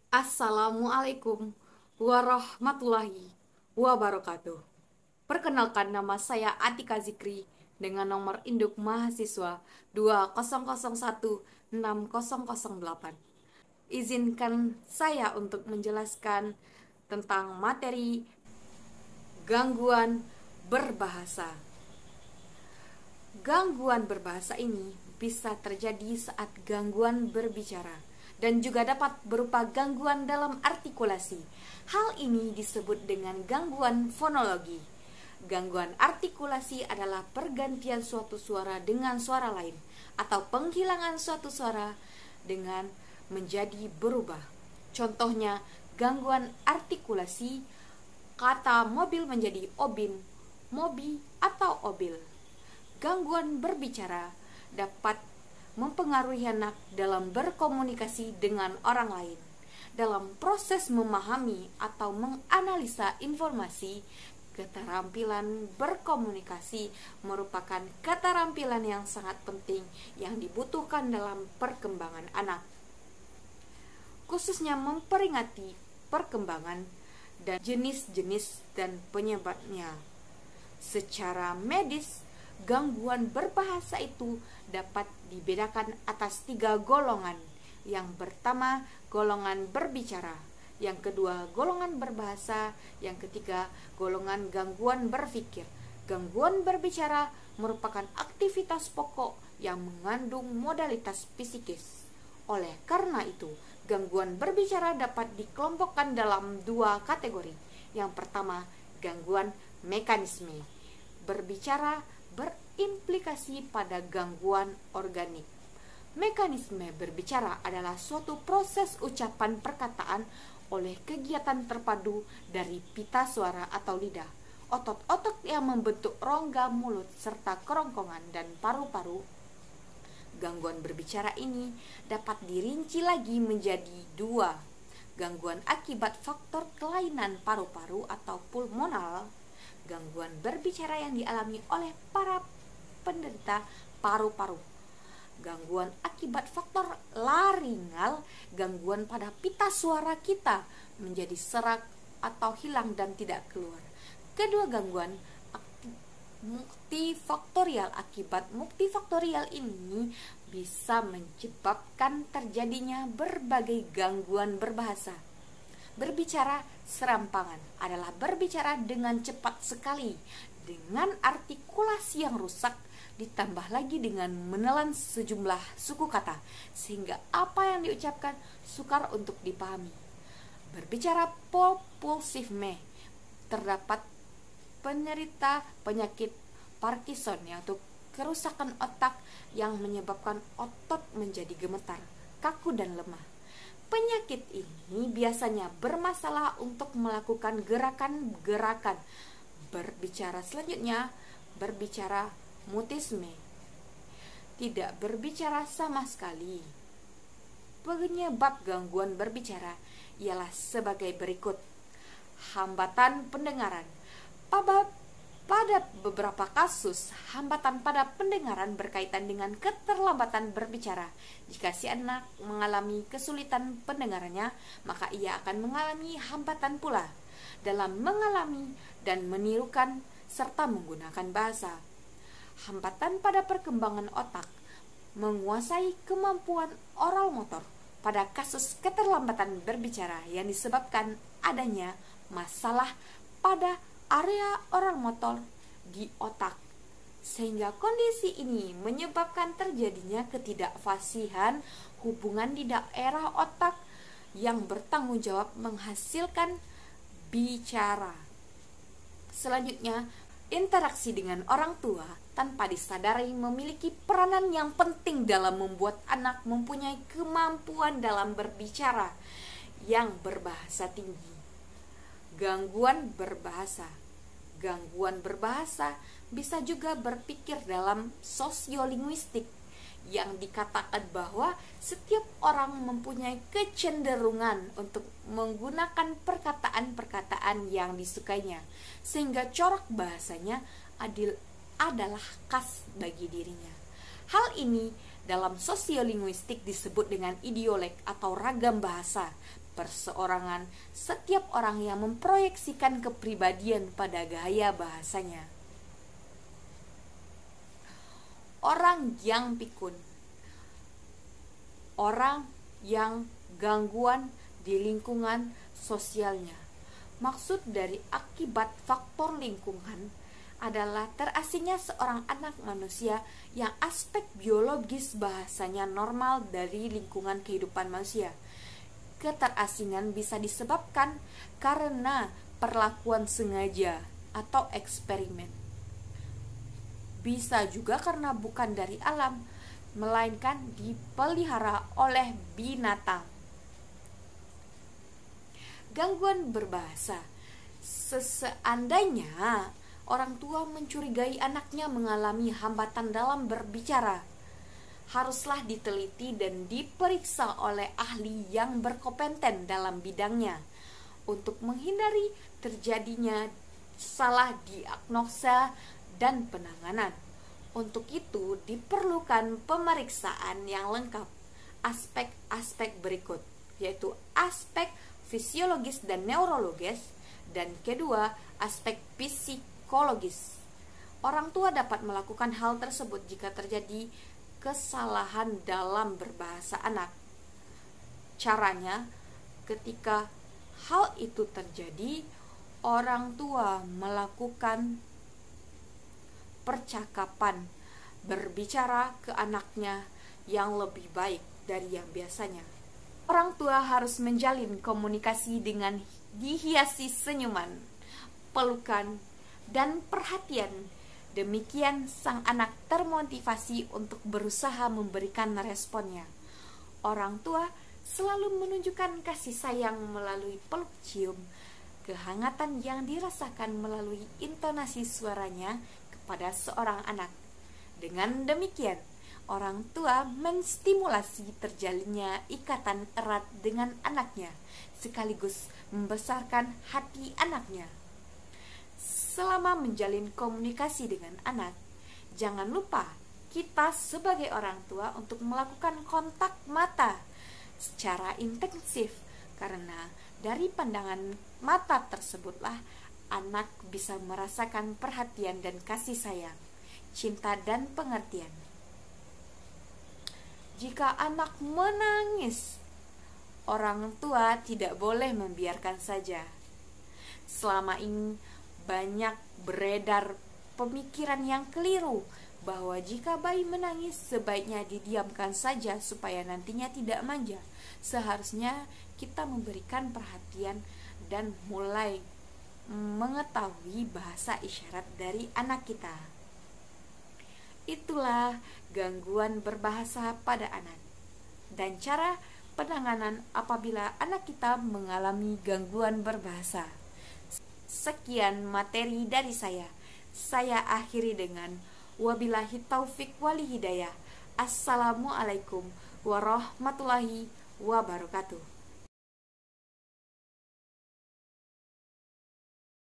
Assalamualaikum warahmatullahi wabarakatuh. Perkenalkan, nama saya Atika Zikri dengan nomor induk mahasiswa 20016008. Izinkan saya untuk menjelaskan tentang materi gangguan berbahasa. Gangguan berbahasa ini bisa terjadi saat gangguan berbicara dan juga dapat berupa gangguan dalam artikulasi. Hal ini disebut dengan gangguan fonologi. Gangguan artikulasi adalah pergantian suatu suara dengan suara lain atau penghilangan suatu suara dengan menjadi berubah. Contohnya, gangguan artikulasi kata mobil menjadi obin, mobi, atau obil. Gangguan berbicara dapat mempengaruhi anak dalam berkomunikasi dengan orang lain. Dalam proses memahami atau menganalisa informasi, keterampilan berkomunikasi merupakan keterampilan yang sangat penting yang dibutuhkan dalam perkembangan anak, khususnya memperingati perkembangan dan jenis-jenis dan penyebabnya. Secara medis, gangguan berbahasa itu dapat dibedakan atas 3 golongan. Yang pertama, golongan berbicara. Yang kedua, golongan berbahasa. Yang ketiga, golongan gangguan berpikir. Gangguan berbicara merupakan aktivitas pokok yang mengandung modalitas psikis. Oleh karena itu, gangguan berbicara dapat dikelompokkan dalam 2 kategori. Yang pertama, gangguan mekanisme. Berbicara berimplikasi pada gangguan organik. Mekanisme berbicara adalah suatu proses ucapan perkataan oleh kegiatan terpadu dari pita suara atau lidah, otot-otot yang membentuk rongga mulut serta kerongkongan dan paru-paru. Gangguan berbicara ini dapat dirinci lagi menjadi 2. Gangguan akibat faktor kelainan paru-paru atau pulmonal. Gangguan berbicara yang dialami oleh para penderita paru-paru. Gangguan akibat faktor laringal, gangguan pada pita suara kita menjadi serak atau hilang dan tidak keluar. Kedua gangguan multifaktorial. Akibat multifaktorial ini bisa menyebabkan terjadinya berbagai gangguan berbahasa. Berbicara serampangan adalah berbicara dengan cepat sekali, dengan artikulasi yang rusak, ditambah lagi dengan menelan sejumlah suku kata, sehingga apa yang diucapkan sukar untuk dipahami. Berbicara propulsivme, terdapat penderita penyakit Parkinson, yaitu kerusakan otak yang menyebabkan otot menjadi gemetar, kaku dan lemah. Penyakit ini biasanya bermasalah untuk melakukan gerakan-gerakan berbicara. Selanjutnya, berbicara mutisme, tidak berbicara sama sekali. Penyebab gangguan berbicara ialah sebagai berikut. Hambatan pendengaran. Pada beberapa kasus, hambatan pada pendengaran berkaitan dengan keterlambatan berbicara. Jika si anak mengalami kesulitan pendengarannya, maka ia akan mengalami hambatan pula dalam mengalami dan menirukan serta menggunakan bahasa. Hambatan pada perkembangan otak, menguasai kemampuan oral motor pada kasus keterlambatan berbicara yang disebabkan adanya masalah pada area oral motor di otak, sehingga kondisi ini menyebabkan terjadinya ketidakfasihan hubungan di daerah otak yang bertanggung jawab menghasilkan bicara. Selanjutnya, interaksi dengan orang tua tanpa disadari memiliki peranan yang penting dalam membuat anak mempunyai kemampuan dalam berbicara yang berbahasa tinggi. Gangguan berbahasa. Gangguan berbahasa bisa juga berpikir dalam sosiolinguistik, yang dikatakan bahwa setiap orang mempunyai kecenderungan untuk menggunakan perkataan-perkataan yang disukainya, sehingga corak bahasanya adalah khas bagi dirinya. Hal ini dalam sosiolinguistik disebut dengan idiolek atau ragam bahasa. perseorangan setiap orang yang memproyeksikan kepribadian pada gaya bahasanya. Orang yang pikun, orang yang gangguan di lingkungan sosialnya. Maksud dari akibat faktor lingkungan adalah terasingnya seorang anak manusia yang aspek biologis bahasanya normal dari lingkungan kehidupan manusia. Keterasingan bisa disebabkan karena perlakuan sengaja atau eksperimen. Bisa juga karena bukan dari alam, melainkan dipelihara oleh binatang. Gangguan berbahasa. Seandainya orang tua mencurigai anaknya mengalami hambatan dalam berbicara, haruslah diteliti dan diperiksa oleh ahli yang berkompeten dalam bidangnya untuk menghindari terjadinya salah diagnosa dan penanganan. Untuk itu diperlukan pemeriksaan yang lengkap aspek-aspek berikut, yaitu aspek fisiologis dan neurologis, dan kedua, aspek psikologis. Orang tua dapat melakukan hal tersebut jika terjadi kesalahan dalam berbahasa anak. Caranya, ketika hal itu terjadi, orang tua melakukan percakapan, berbicara ke anaknya yang lebih baik dari yang biasanya. Orang tua harus menjalin komunikasi dengan dihiasi senyuman, pelukan, dan perhatian. Demikian sang anak termotivasi untuk berusaha memberikan responnya. Orang tua selalu menunjukkan kasih sayang melalui peluk cium, kehangatan yang dirasakan melalui intonasi suaranya kepada seorang anak. Dengan demikian, orang tua menstimulasi terjalinnya ikatan erat dengan anaknya, sekaligus membesarkan hati anaknya. Selama menjalin komunikasi dengan anak, jangan lupa kita sebagai orang tua untuk melakukan kontak mata secara intensif, karena dari pandangan mata tersebutlah anak bisa merasakan perhatian dan kasih sayang, cinta dan pengertian. Jika anak menangis, orang tua tidak boleh membiarkan saja. Selama ini banyak beredar pemikiran yang keliru bahwa jika bayi menangis sebaiknya didiamkan saja supaya nantinya tidak manja. Seharusnya kita memberikan perhatian dan mulai mengetahui bahasa isyarat dari anak kita. Itulah gangguan berbahasa pada anak dan cara penanganan apabila anak kita mengalami gangguan berbahasa. Sekian materi dari saya. Saya akhiri dengan wabillahi taufik wal hidayah. Assalamualaikum warahmatullahi wabarakatuh.